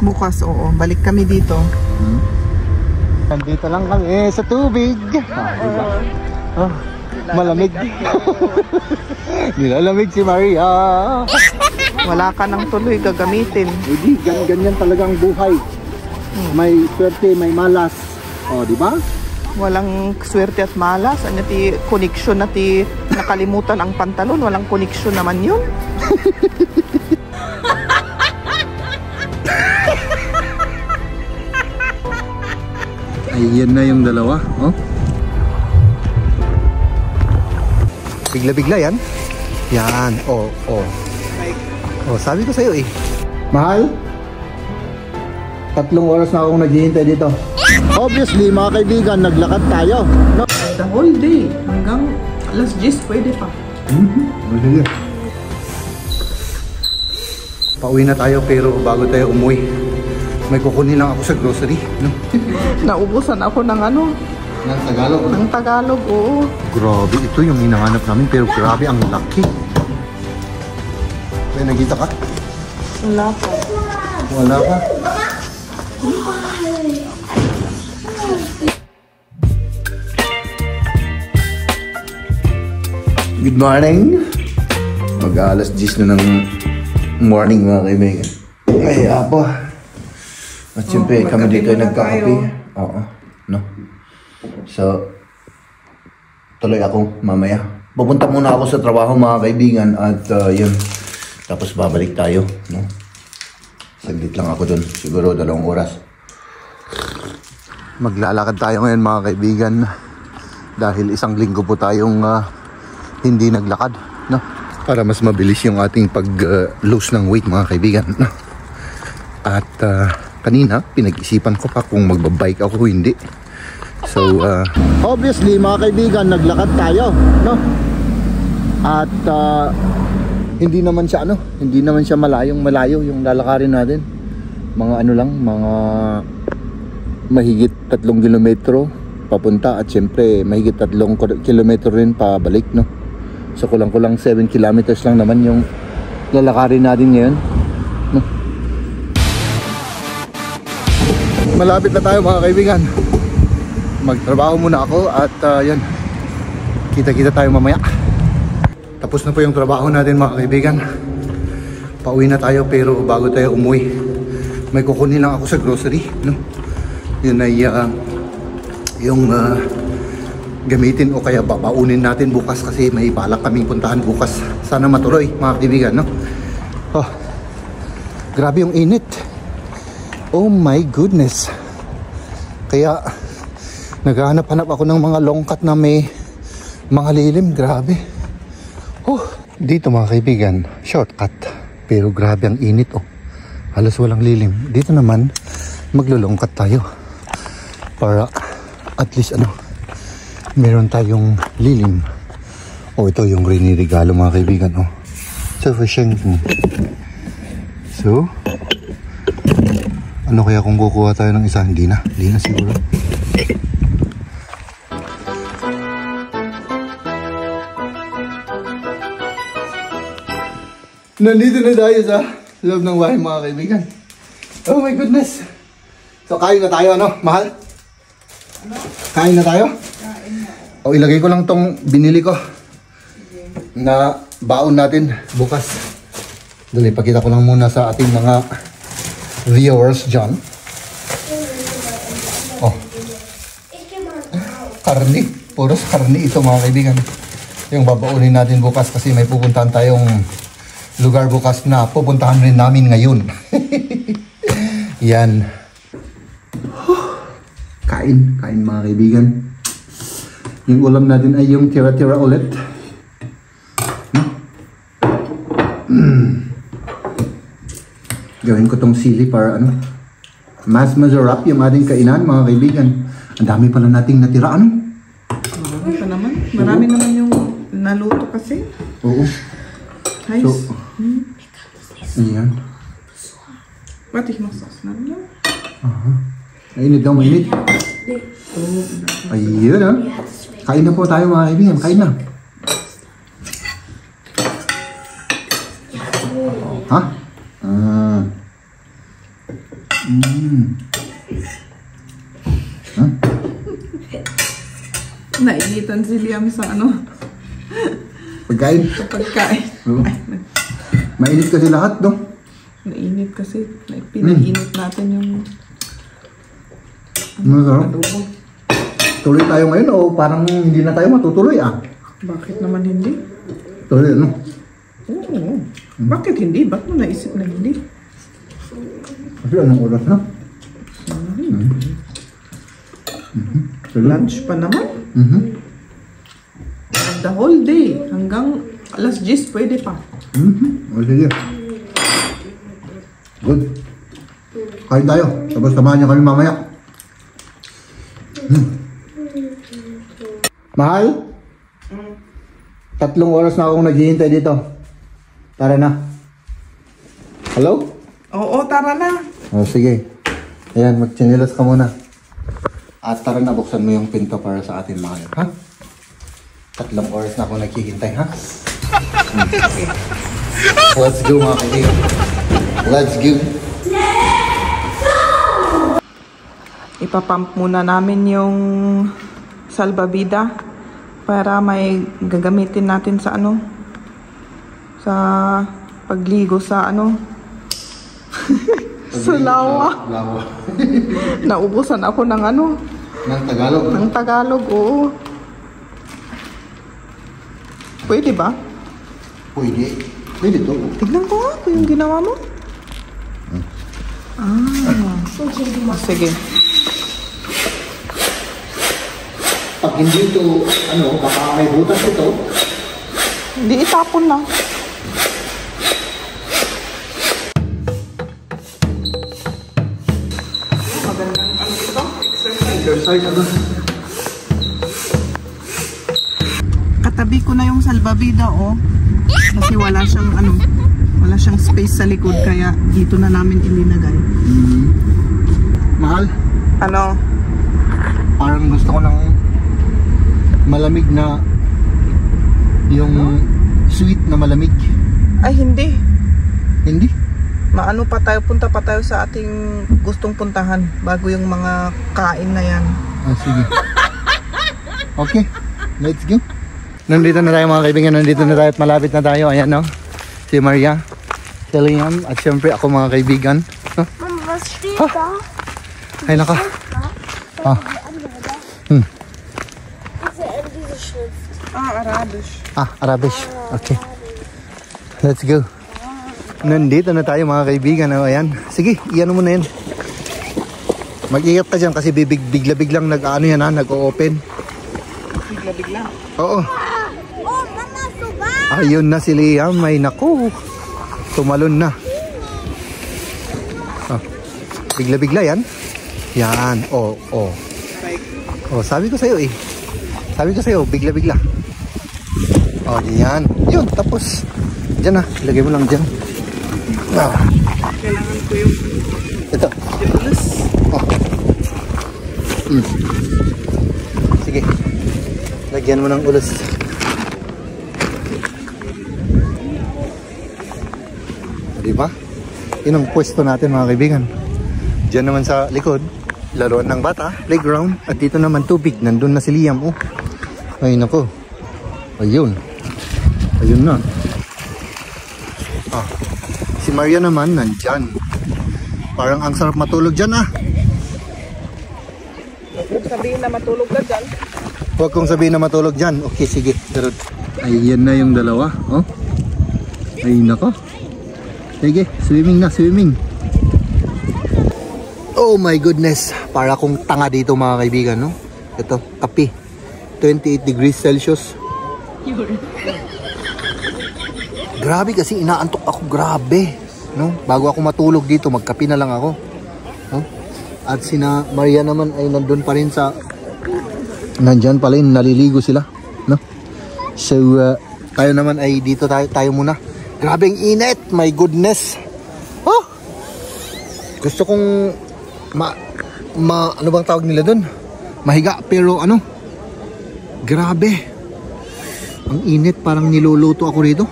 Bukas, oo. Balik kami dito. Nandito lang kami sa tubig. Diba? Oh, malamig. Nilalamig si Maria. Wala ka nang tuloy gagamitin. Hindi, ganyan talagang buhay. May swerte, may malas. O, di ba? Walang swerte at malas. Ano ti connection na ti nakalimutan ang pantalon. Walang connection naman yun. Ayan na yung dalawa. Oh. Bigla-bigla yan. Yan. Oh, oh. Oh, sabi ko sa'yo eh. Mahal? 3 oras na akong naghihintay dito. Obviously, mga kaibigan, naglakad tayo. No? The whole day. Hanggang alas 10 pwede pa. Sige. Pauwi na tayo pero bago tayo umuwi, may kukunin lang ako sa grocery. No? Naubusan ako ng ano? Ng Tagalog. Ng Tagalog, oo. Grabe, ito yung hinahanap namin pero grabe ang laki. May nakita ka? Wala pa. Wala ka? Good morning. Mag-alas 10 na ng morning mga kaibigan. Ay, apo. At siyempre kami dito ay nagkakape. Oo. No? So, tuloy ako mamaya. Pupunta muna ako sa trabaho mga kaibigan at yun. Tapos babalik tayo. No? Saglit lang ako dun. Siguro 2 oras. Maglalakad tayo ngayon mga kaibigan. Dahil 1 linggo po tayong hindi naglakad. No? Para mas mabilis yung ating pag-lose ng weight mga kaibigan. No? At kanina, pinag-isipan ko pa kung magbabike ako o hindi. So, obviously, mga kaibigan, naglakad tayo, no? At, hindi naman siya, hindi naman siya malayo yung lalakarin natin. Mga lang, mga mahigit 3 kilometro papunta at syempre, mahigit 3 kilometro rin pabalik, no? So, kulang-kulang 7 kilometers lang naman yung lalakarin natin ngayon. Malapit na tayo mga kaibigan. Magtrabaho muna ako at yan, kita-kita tayo mamaya. Tapos na po yung trabaho natin mga kaibigan. Pauwi na tayo pero bago tayo umuwi, may kukunin lang ako sa grocery, no? Yun ay yung gamitin o kaya babaunin natin bukas kasi may balak kaming puntahan bukas. Sana matuloy mga kaibigan, no? Oh, grabe yung init. Oh my goodness. Kaya naghahanap-hanap ako ng mga long cut na may mga lilim. Grabe. Oh, dito mga kaibigan, shortcut. Pero grabe ang init, oh. Halos walang lilim. Dito naman, maglo-long cut tayo. Para at least meron tayong lilim. Oh, ito yung rinirigalo mga kaibigan, oh. Sufficient. So, ano kaya kung kukuha tayo ng isa? Hindi na siguro. Nandito na tayo sa loob ng bahay mga kaibigan. Oh my goodness. So kain na tayo, mahal? Ano? Kain na tayo? Kain na. O ilagay ko lang tong binili ko. Na baon natin bukas. Dali, pakita ko lang muna sa ating mga viewers dyan. Oh. Karni. Puros karni ito mga kaibigan. Yung babaunin natin bukas kasi may pupuntahan tayong lugar bukas na pupuntahan rin namin ngayon. Yan. Kain mga kaibigan. Yung ulam natin ay yung tira-tira ulit. Gawin ko tong sili para mas masarap yung ating kainan mga kaibigan. Ang dami pala nating natira, Marami pa naman. Marami naman yung naluto kasi. Oo. Nice. So, ayan. Ba't masas na lang? Mainit daw, mainit. Ayun Kain na po tayo mga kaibigan. Kain na. Ha? Huh? Nainitan si Liam sa ano? Pagkain? Sa pagkain. Oo. Mainit kasi lahat, no? Nainit kasi. Pinainit natin yung Masarap. adobo. Tuloy tayo ngayon o parang hindi na tayo matutuloy ah? Bakit naman hindi? Tuloy ano? Oo. Bakit hindi? Ba't mo naisip na hindi? Kasi anong oras na? Lunch pa naman. The whole day. Hanggang alas 10 pwede pa. O sige. Good. Kain tayo. Tapos samahan niyo kami mamaya. Mahal? 3 oras na akong naghihintay dito. Tara na. Hello? Oo, tara na. O sige. Ayan, magtsinilas ka muna. At tara na, buksan mo yung pinto para sa atin mahal. Ha? 3 oras na ako naghihintay, ha? Let's go mga kaibigan. Let's go. Ipapump muna namin yung salbabida para may gagamitin natin sa ano, sa pagligo sa ano, sa lawa. Lawa. Naubusan ako ng ano, Ng Tagalog. ng Tagalog, oo. Pwede ba? Pwede. Pwede to. Tignan ko nga kung yung ginawa mo. Sige. Pag hindi to, ano, baka may butas ito. Hindi, itapon na. Magandang ano ito? Exercise ano? Katabi ko na yung salbabida, oh. Kasi wala siyang ano, wala siyang space sa likod, kaya dito na namin ilinagay. Mahal, Ano? parang gusto ko ng malamig na yung sweet na malamig. Ay, hindi. Hindi? Maano pa tayo, punta pa tayo sa ating gustong puntahan bago yung mga kain na yan. Ah, sige. Okay, let's go. Nandito na tayo mga kaibigan, nandito na tayo at malapit na tayo. Ayan no, si Maria, si Liam, at syempre ako mga kaibigan. No? Mama, was steht da? Ay naka. Ah. Diese Schrift. Arabisch. Arabish. Okay. Let's go. Nandito na tayo mga kaibigan. Oh, ayan. Sige, iyan mo na yan. Mag-iingat ka dyan kasi bigla-biglang nag-ano yan ha, nag-o-open. Bigla-bigla. Oo. Oh, Mama, sogar! Ayun na si Liam. May naku. Tumalon na. Oh. Bigla-bigla yan. Yan. Oh, oh. Oh, sabi ko sa'yo eh. Sabi ko sa'yo, bigla-bigla. Oh, yan. Yun, tapos. Diyan na. Ilagay mo lang dyan. Ah. Kailangan ko yung Ito. ulas. Oh. Sige. Lagyan mo ng ulos. Diba? Yun ang pwesto natin mga kaibigan. Diyan naman sa likod, laruan ng bata, playground. At dito naman tubig. Nandun na si Liam. Oh. Ay nako. Ayun. Ayun na. Ah. Si Maria naman nandyan. Parang ang sarap matulog dyan ah. Huwag sabihin na matulog ka dyan. Huwag kong sabihin na matulog dyan. Okay, sige. Darod. Ayan na yung dalawa. Oh. Ay nako. Sige, swimming na, swimming. Oh my goodness. Para kong tanga dito mga kaibigan, no? Ito, kape. 28 degrees Celsius. Grabe kasi inaantok ako, grabe. No? Bago ako matulog dito, magkape na lang ako. No? At sina Maria naman ay nandun pa rin sa... Nandyan pa rin, naliligo sila. No? So, tayo naman ay dito tayo muna. Grabe ang init, my goodness. Oh! Gusto kong ano bang tawag nila dun? Mahiga, pero ano? Grabe. Ang init, parang niluluto ako rito.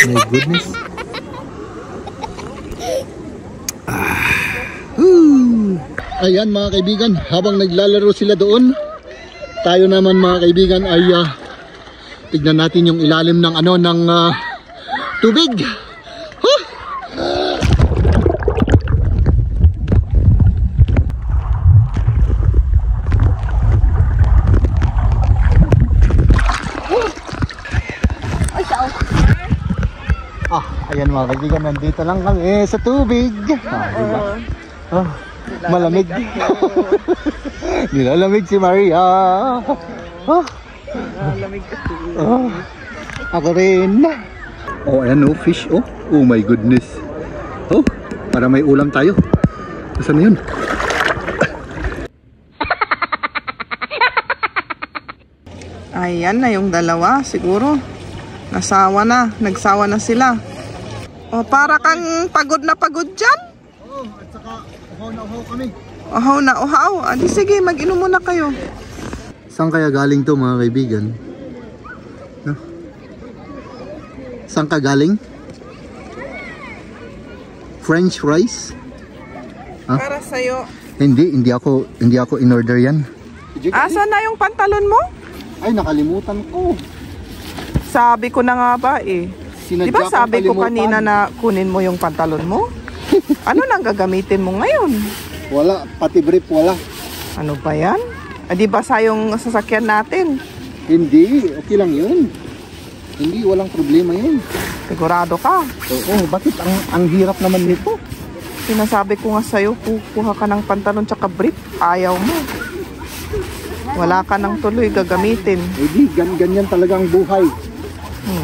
My goodness. Ayan mga kaibigan, habang naglalaro sila doon, tayo naman mga kaibigan ay tignan natin yung ilalim ng tubig. Huh? Ayan mga kaibigan, nandito lang kami sa tubig. Diba? Malamig. Nilalamig si Maria. Malamig kasi. Ako rin. Oh, ayan oh, fish oh. Oh my goodness. Oh, para may ulam tayo. Saan na yun? Ayan na yung dalawa, siguro. Nagsawa na sila. O, para kang pagod na pagod dyan. Oo, at saka uhaw na uhaw kami. Uhaw na uhaw. Adi sige, mag-inom muna kayo. Saan kaya galing to mga kaibigan? No? Saan ka galing? French fries? Huh? Para sa'yo. Hindi ako in order yan. Asa na yung pantalon mo? Ay, nakalimutan ko. Sabi ko na nga ba eh. Sinadya Di ba sabi ko kalimutan. kanina na kunin mo yung pantalon mo? Ano nang gagamitin mo ngayon? Wala, pati brief wala. Ano ba yan? Di ba sa yung sasakyan natin? Hindi, okay lang yun. Hindi, walang problema yun. Sigurado ka? Oo, bakit ang hirap naman nito? Sinasabi ko nga sa'yo, kukuha ka ng pantalon tsaka brief. Ayaw mo. Wala ka nang tuloy gagamitin. Hindi, ganyan talaga ang buhay.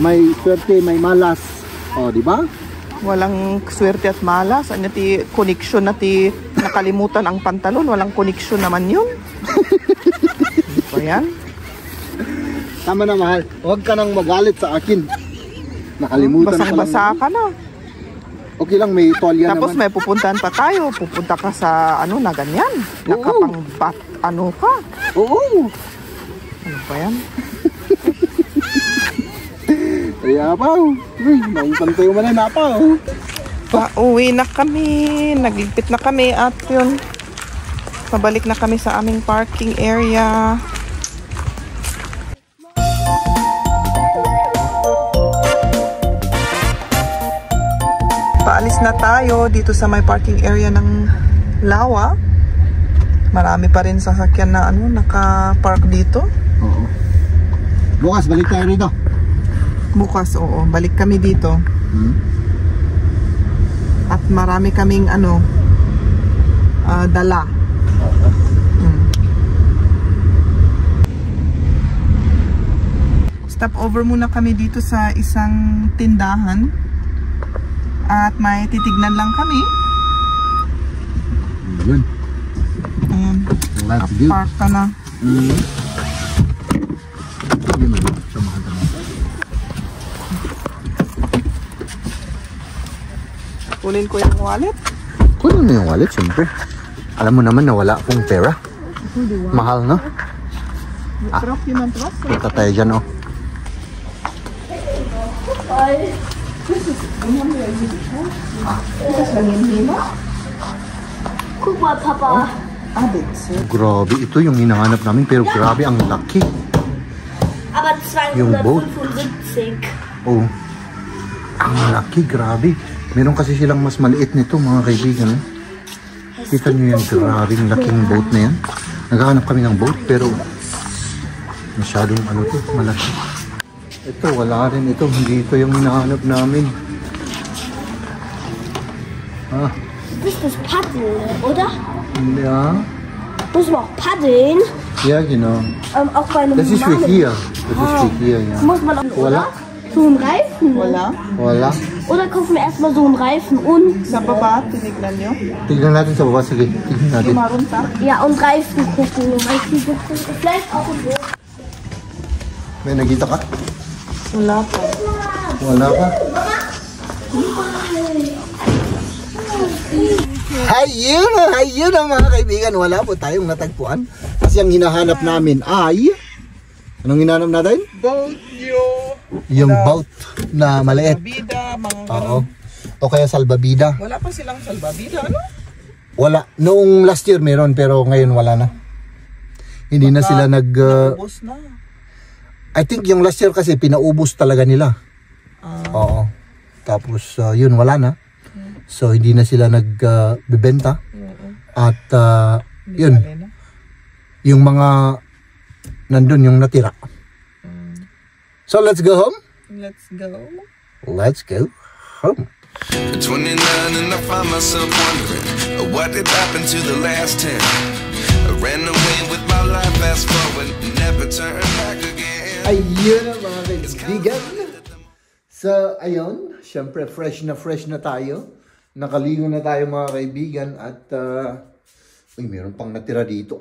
May swerte, may malas. O, di ba? Walang swerte at malas. Ano ti connection na ti nakalimutan ang pantalon? Walang connection naman yun. Ba yan? Tama na, mahal. Huwag ka nang magalit sa akin. Nakalimutan Basang-basa ka na. Okay lang, may tolya Tapos naman. may pupuntahan pa tayo. Pupunta ka sa ano na ganyan. Nakapang-bat ano ka. Oo. Ano ba yan? Kaya pa. Uy, nauntan tayo manana pa. Pauwi na kami. Nagligpit na kami at yun. Pabalik na kami sa aming parking area. Paalis na tayo dito sa may parking area ng Lawa. Marami pa rin sasakyan na naka-park dito. Oo. Bukas, balik tayo rito. Bukas, oo. Balik kami dito. At marami kaming dala. Stop over muna kami dito sa isang tindahan. At may titignan lang kami. Yun. Ayan. Let's do. Park ka na. Kunin ko yung wallet. Kunin mo yung wallet, siyempre. Alam mo naman na wala akong pera. Mahal, no? Punta tayo dyan, oh. Guck mal, Papa. Grabe, ito yung hinahanap namin, pero grabe ang laki. Aber Yung boat. 275. Oh, ang laki, grabe. Meron kasi silang mas maliit nito, mga kaibigan. Kita nyo yan, grabe ang laking boat na yan. Naghahanap kami ng boat, pero masyadong malaki. Ito, wala rin ito. Hindi ito yung hinahanap namin. Ah, Das ist das Paddeln, oder? ja. Müssen wir auch paddeln? Ja, genau. Auch bei einem Das ist für normalen- hier. Das ist für hier, ja. Muss man auch, Wala. oder? So einen Reifen. Wala. Wala. Oder kaufen wir erstmal so einen Reifen und... Sa baba, tinignan nyo. Tignan natin sa baba. Sige, tignan natin. Marunta. Ja, und Reifen gucken. Weil die vielleicht auch ein Boot. May nakita ka? Wala pa. Wala ka? Ayun na mga kaibigan. Wala po tayong natagpuan. Kasi ang hinahanap namin ay... Anong hinahanap natin? Boat nyo. Yung boat na maliit. Salbabida, mga Oo. O kaya salbabida. Wala pa silang salbabida, ano? Wala. Noong last year meron, pero ngayon wala na. Hindi na sila Naubos na. I think yung last year kasi pinaubos talaga nila. Oo. Tapos yun, wala na. So hindi na sila nagbebenta. At yun, yung mga nandun yung natira. So let's go home. Let's go. Let's go home. 29 and I find myself wondering what did happen to the last 10. I ran away with my life, fast forward, never turn back again. Ayun na mga kaibigan. So ayun, syempre fresh na tayo. Nakaligo na tayo mga kaibigan. At uy, meron pang natira dito.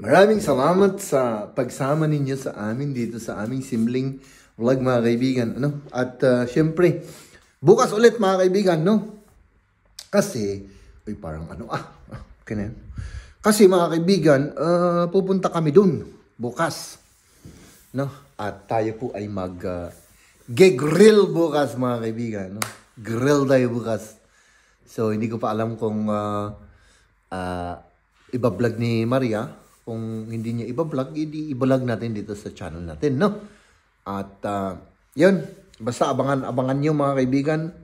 Maraming salamat sa pagsama ninyo sa amin dito sa aming simling vlog mga kaibigan. At syempre, bukas ulit mga kaibigan, no? Kasi, uy, parang kaya kasi mga kaibigan, pupunta kami dun bukas. No? At tayo po ay mag-grill bukas mga kaibigan. No? Grill tayo bukas. So, hindi ko pa alam kung iba-vlog ni Maria. Kung hindi niya iba-vlog, i-vlog natin dito sa channel natin, no? At, yun. Basta abangan nyo mga kaibigan.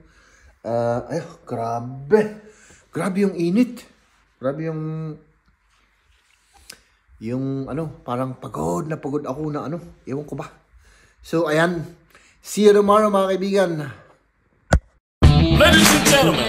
Ay, grabe. Grabe yung init. Grabe yung parang pagod ako na ewan ko ba. So, ayan. See you tomorrow mga kaibigan. Ladies and gentlemen.